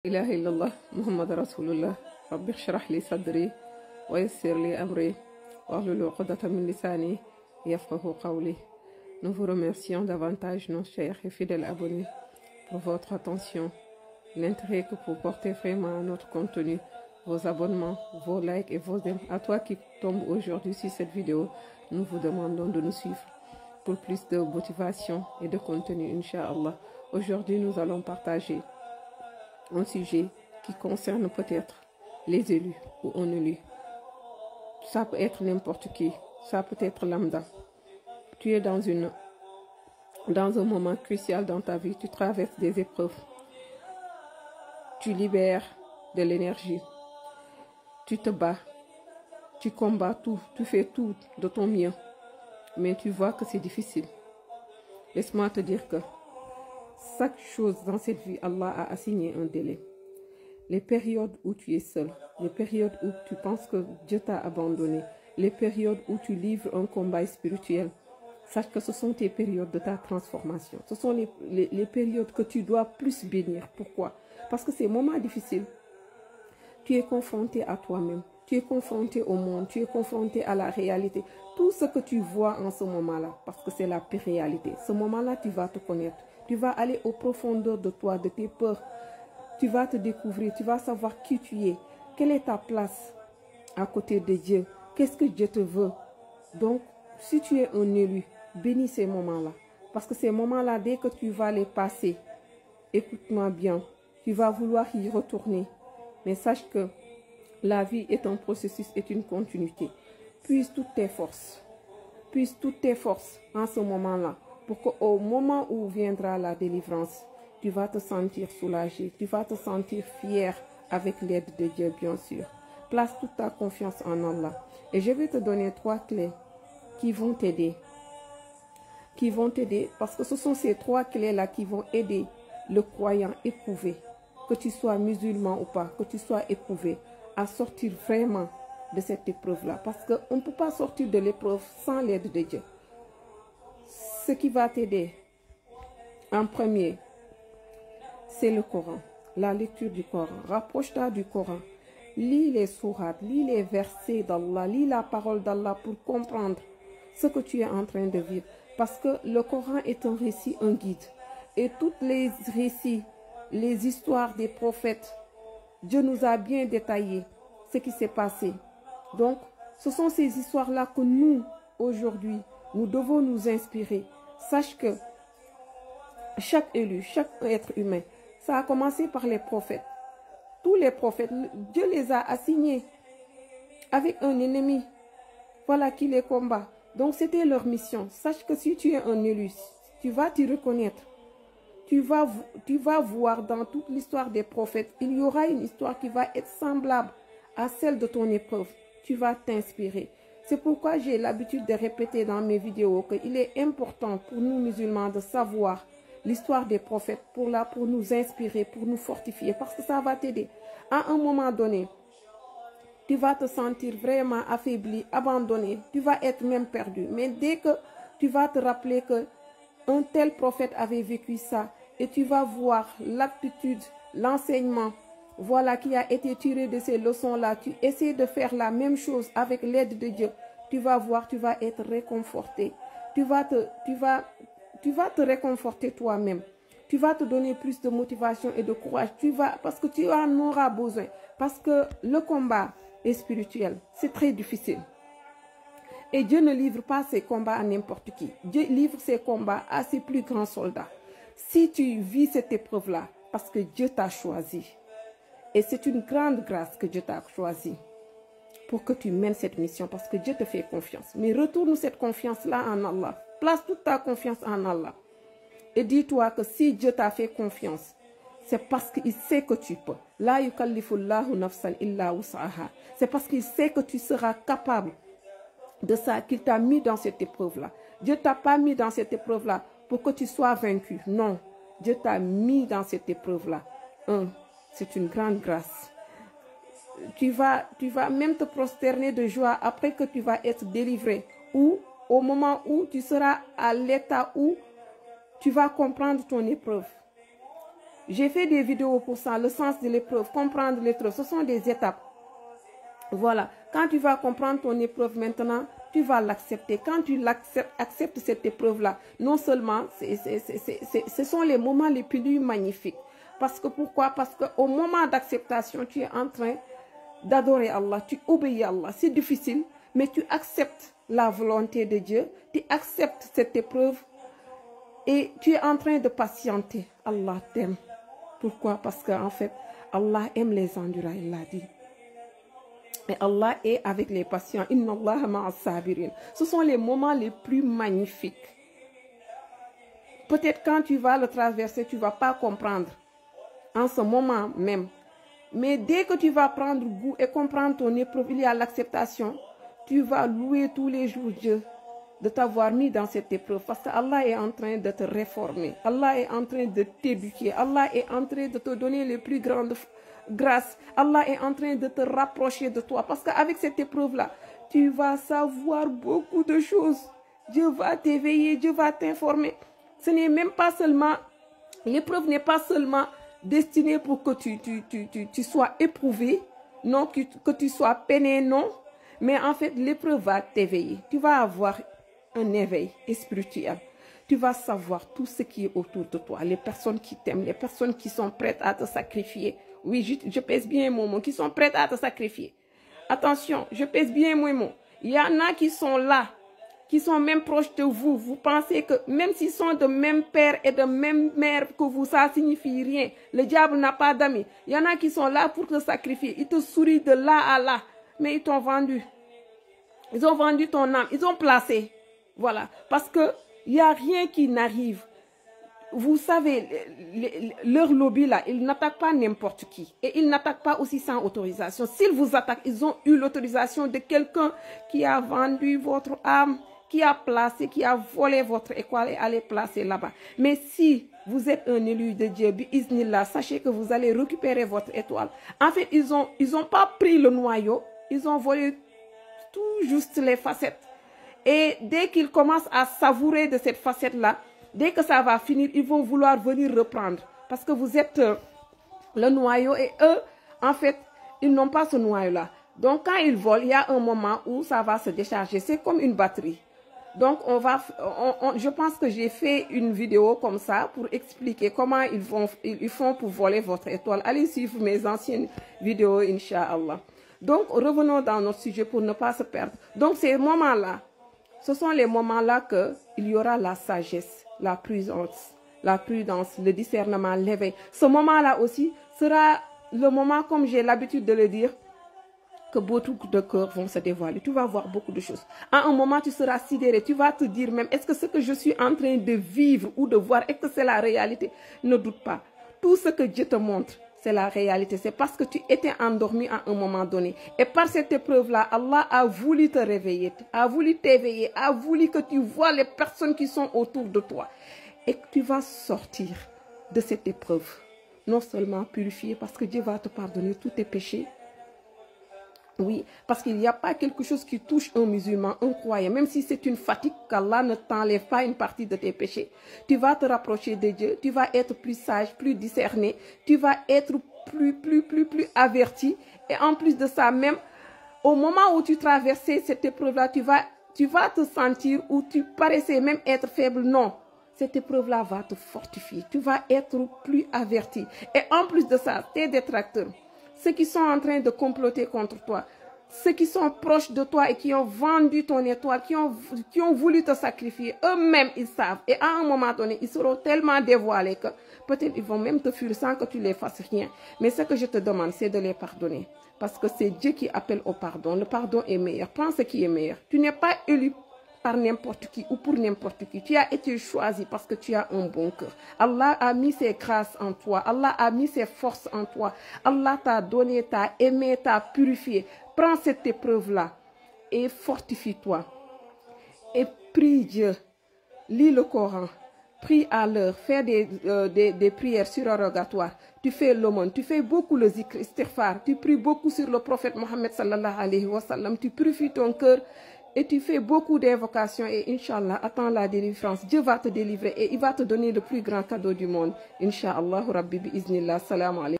إله إلا الله محمد رسول الله رب اشرح لي صدري ويسر لي أمري واحلل عقدة من لساني يفقهوا قولي. Nous vous remercions davantage, nos chers et fidèles abonnés, pour votre attention, l'intérêt que vous portez vraiment à notre contenu, vos abonnements, vos likes et vos j'aime. À toi qui tombe aujourd'hui sur cette vidéo, nous vous demandons de nous suivre pour plus de motivation et de contenu, Inch'Allah. Aujourd'hui, nous allons partager un sujet qui concerne peut-être les élus ou un élu. Ça peut être n'importe qui, ça peut être lambda. Tu es dans un moment crucial dans ta vie, tu traverses des épreuves, tu libères de l'énergie, tu te bats, tu combats tout, tu fais tout de ton mieux, mais tu vois que c'est difficile. Laisse-moi te dire que chaque chose dans cette vie, Allah a assigné un délai. Les périodes où tu es seul, les périodes où tu penses que Dieu t'a abandonné, les périodes où tu livres un combat spirituel, sache que ce sont tes périodes de ta transformation. Ce sont les périodes que tu dois plus bénir. Pourquoi? Parce que ces moments difficiles, tu es confronté à toi-même, tu es confronté au monde, tu es confronté à la réalité. Tout ce que tu vois en ce moment-là, parce que c'est la réalité, ce moment-là, tu vas te connaître. Tu vas aller aux profondeurs de toi, de tes peurs. Tu vas te découvrir, tu vas savoir qui tu es. Quelle est ta place à côté de Dieu? Qu'est-ce que Dieu te veut? Donc, si tu es un élu, bénis ces moments-là. Parce que ces moments-là, dès que tu vas les passer, écoute-moi bien, tu vas vouloir y retourner. Mais sache que la vie est un processus, est une continuité. Puise toutes tes forces en ce moment-là, pour qu'au moment où viendra la délivrance, tu vas te sentir soulagé, tu vas te sentir fier avec l'aide de Dieu, bien sûr. Place toute ta confiance en Allah. Et je vais te donner 3 clés qui vont t'aider. Parce que ce sont ces 3 clés-là qui vont aider le croyant éprouvé, que tu sois musulman ou pas, que tu sois éprouvé, à sortir vraiment de cette épreuve-là. Parce qu'on ne peut pas sortir de l'épreuve sans l'aide de Dieu. Ce qui va t'aider, en premier, c'est le Coran, la lecture du Coran. Rapproche-toi du Coran. Lis les sourates, lis les versets d'Allah, lis la parole d'Allah pour comprendre ce que tu es en train de vivre. Parce que le Coran est un récit, un guide. Et tous les récits, les histoires des prophètes, Dieu nous a bien détaillé ce qui s'est passé. Donc, ce sont ces histoires-là que nous, aujourd'hui, nous devons nous inspirer. Sache que chaque élu, chaque être humain, ça a commencé par les prophètes. Tous les prophètes, Dieu les a assignés avec un ennemi. Voilà qui les combat. Donc c'était leur mission. Sache que si tu es un élu, tu vas t'y reconnaître. Tu vas voir dans toute l'histoire des prophètes, il y aura une histoire qui va être semblable à celle de ton épreuve. Tu vas t'inspirer. C'est pourquoi j'ai l'habitude de répéter dans mes vidéos qu'il est important pour nous musulmans de savoir l'histoire des prophètes pour nous inspirer, pour nous fortifier, parce que ça va t'aider. À un moment donné, tu vas te sentir vraiment affaibli, abandonné, tu vas être même perdu. Mais dès que tu vas te rappeler que un tel prophète avait vécu ça, et tu vas voir l'aptitude, l'enseignement, voilà qui a été tiré de ces leçons-là, tu essaies de faire la même chose avec l'aide de Dieu, tu vas voir, tu vas être réconforté. Tu vas te réconforter toi-même. Tu vas te donner plus de motivation et de courage. Parce que tu en auras besoin. Parce que le combat est spirituel. C'est très difficile. Et Dieu ne livre pas ses combats à n'importe qui. Dieu livre ses combats à ses plus grands soldats. Si tu vis cette épreuve-là, parce que Dieu t'a choisi. Et c'est une grande grâce que Dieu t'a choisi pour que tu mènes cette mission. Parce que Dieu te fait confiance. Mais retourne cette confiance-là en Allah. Place toute ta confiance en Allah. Et dis-toi que si Dieu t'a fait confiance, c'est parce qu'il sait que tu peux. La yukallifullahu nafsan illa wus'aha. C'est parce qu'il sait que tu seras capable de ça qu'il t'a mis dans cette épreuve-là. Dieu t'a pas mis dans cette épreuve-là pour que tu sois vaincu. Non. Dieu t'a mis dans cette épreuve-là. C'est une grande grâce. Tu vas même te prosterner de joie après que tu vas être délivré. Ou au moment où tu seras à l'état où tu vas comprendre ton épreuve. J'ai fait des vidéos pour ça, le sens de l'épreuve, comprendre l'épreuve. Ce sont des étapes. Voilà. Quand tu vas comprendre ton épreuve maintenant, tu vas l'accepter. Quand tu acceptes cette épreuve-là, non seulement, ce sont les moments les plus magnifiques. Parce que pourquoi? Parce qu'au moment d'acceptation, tu es en train d'adorer Allah, tu obéis à Allah. C'est difficile, mais tu acceptes la volonté de Dieu, tu acceptes cette épreuve et tu es en train de patienter. Allah t'aime. Pourquoi? Parce qu'en fait, Allah aime les endurants, il l'a dit. Et Allah est avec les patients. Inna Allah ma'a sabirin. Ce sont les moments les plus magnifiques. Peut-être quand tu vas le traverser, tu ne vas pas comprendre en ce moment même. Mais dès que tu vas prendre goût et comprendre ton épreuve, il y a l'acceptation. Tu vas louer tous les jours Dieu de t'avoir mis dans cette épreuve. Parce que Allah est en train de te réformer. Allah est en train de t'éduquer. Allah est en train de te donner les plus grandes grâces. Allah est en train de te rapprocher de toi. Parce qu'avec cette épreuve-là, tu vas savoir beaucoup de choses. Dieu va t'éveiller, Dieu va t'informer. Ce n'est même pas seulement, l'épreuve n'est pas seulement destinée pour que tu sois éprouvé, non, que tu sois peiné, non. Mais en fait, l'épreuve va t'éveiller. Tu vas avoir un éveil spirituel. Tu vas savoir tout ce qui est autour de toi, les personnes qui t'aiment, les personnes qui sont prêtes à te sacrifier. Oui, je pèse bien mon mot, qui sont prêtes à te sacrifier. Attention, je pèse bien mon mot. Il y en a qui sont là, qui sont même proches de vous. Vous pensez que même s'ils sont de même père et de même mère que vous, ça signifie rien. Le diable n'a pas d'amis. Il y en a qui sont là pour te sacrifier. Ils te sourient de là à là. Mais ils t'ont vendu. Ils ont vendu ton âme. Ils ont placé. Voilà. Parce qu'il n'y a rien qui n'arrive. Vous savez, leur lobby là, ils n'attaquent pas n'importe qui. Et ils n'attaquent pas aussi sans autorisation. S'ils vous attaquent, ils ont eu l'autorisation de quelqu'un qui a vendu votre âme, qui a placé, qui a volé votre étoile et allé placer là-bas. Mais si vous êtes un élu de Dieu, bi'iznillah, sachez que vous allez récupérer votre étoile. En fait, ils ont pas pris le noyau, ils ont volé tout juste les facettes. Et dès qu'ils commencent à savourer de cette facette-là, dès que ça va finir, ils vont vouloir venir reprendre. Parce que vous êtes le noyau et eux, en fait, ils n'ont pas ce noyau-là. Donc, quand ils volent, il y a un moment où ça va se décharger. C'est comme une batterie. Donc, je pense que j'ai fait une vidéo comme ça pour expliquer comment ils font pour voler votre étoile. Allez suivre mes anciennes vidéos, Inch'Allah. Donc, revenons dans notre sujet pour ne pas se perdre. Donc, ces moments-là, ce sont les moments-là qu'il y aura la sagesse, la prudence, le discernement, l'éveil. Ce moment-là aussi sera le moment, comme j'ai l'habitude de le dire, que beaucoup de cœurs vont se dévoiler. Tu vas voir beaucoup de choses. À un moment, tu seras sidéré. Tu vas te dire même, est-ce que ce que je suis en train de vivre ou de voir, est-ce que c'est la réalité? Ne doute pas. Tout ce que Dieu te montre, c'est la réalité. C'est parce que tu étais endormi à un moment donné. Et par cette épreuve-là, Allah a voulu te réveiller, a voulu t'éveiller, a voulu que tu vois les personnes qui sont autour de toi. Et que tu vas sortir de cette épreuve. Non seulement purifié, parce que Dieu va te pardonner tous tes péchés. Oui, parce qu'il n'y a pas quelque chose qui touche un musulman, un croyant, même si c'est une fatigue, qu'Allah ne t'enlève pas une partie de tes péchés. Tu vas te rapprocher de Dieu, tu vas être plus sage, plus discerné, tu vas être plus averti. Et en plus de ça, même au moment où tu traversais cette épreuve-là, tu vas te sentir où tu paraissais même être faible. Non, cette épreuve-là va te fortifier. Tu vas être plus averti. Et en plus de ça, tes détracteurs, ceux qui sont en train de comploter contre toi, ceux qui sont proches de toi et qui ont vendu ton étoile, qui ont voulu te sacrifier, eux-mêmes, ils savent. Et à un moment donné, ils seront tellement dévoilés que peut-être ils vont même te fuir sans que tu les fasses rien. Mais ce que je te demande, c'est de les pardonner. Parce que c'est Dieu qui appelle au pardon. Le pardon est meilleur. Prends ce qui est meilleur. Tu n'es pas élu par n'importe qui ou pour n'importe qui. Tu as été choisi parce que tu as un bon cœur. Allah a mis ses grâces en toi. Allah a mis ses forces en toi. Allah t'a donné, t'a aimé, t'a purifié. Prends cette épreuve-là et fortifie-toi. Et prie Dieu. Lis le Coran. Prie à l'heure. Fais des prières surrogatoires. Tu fais l'aumône. Tu fais beaucoup le zikr, istighfar. Tu pries beaucoup sur le prophète Mohammed sallallahu alayhi wa sallam. Tu purifies ton cœur. et tu fais beaucoup d'invocations et Inch'Allah, attends la délivrance. Dieu va te délivrer et il va te donner le plus grand cadeau du monde. Inch'Allah, Rabbi bi iznillah. Salam alaikum.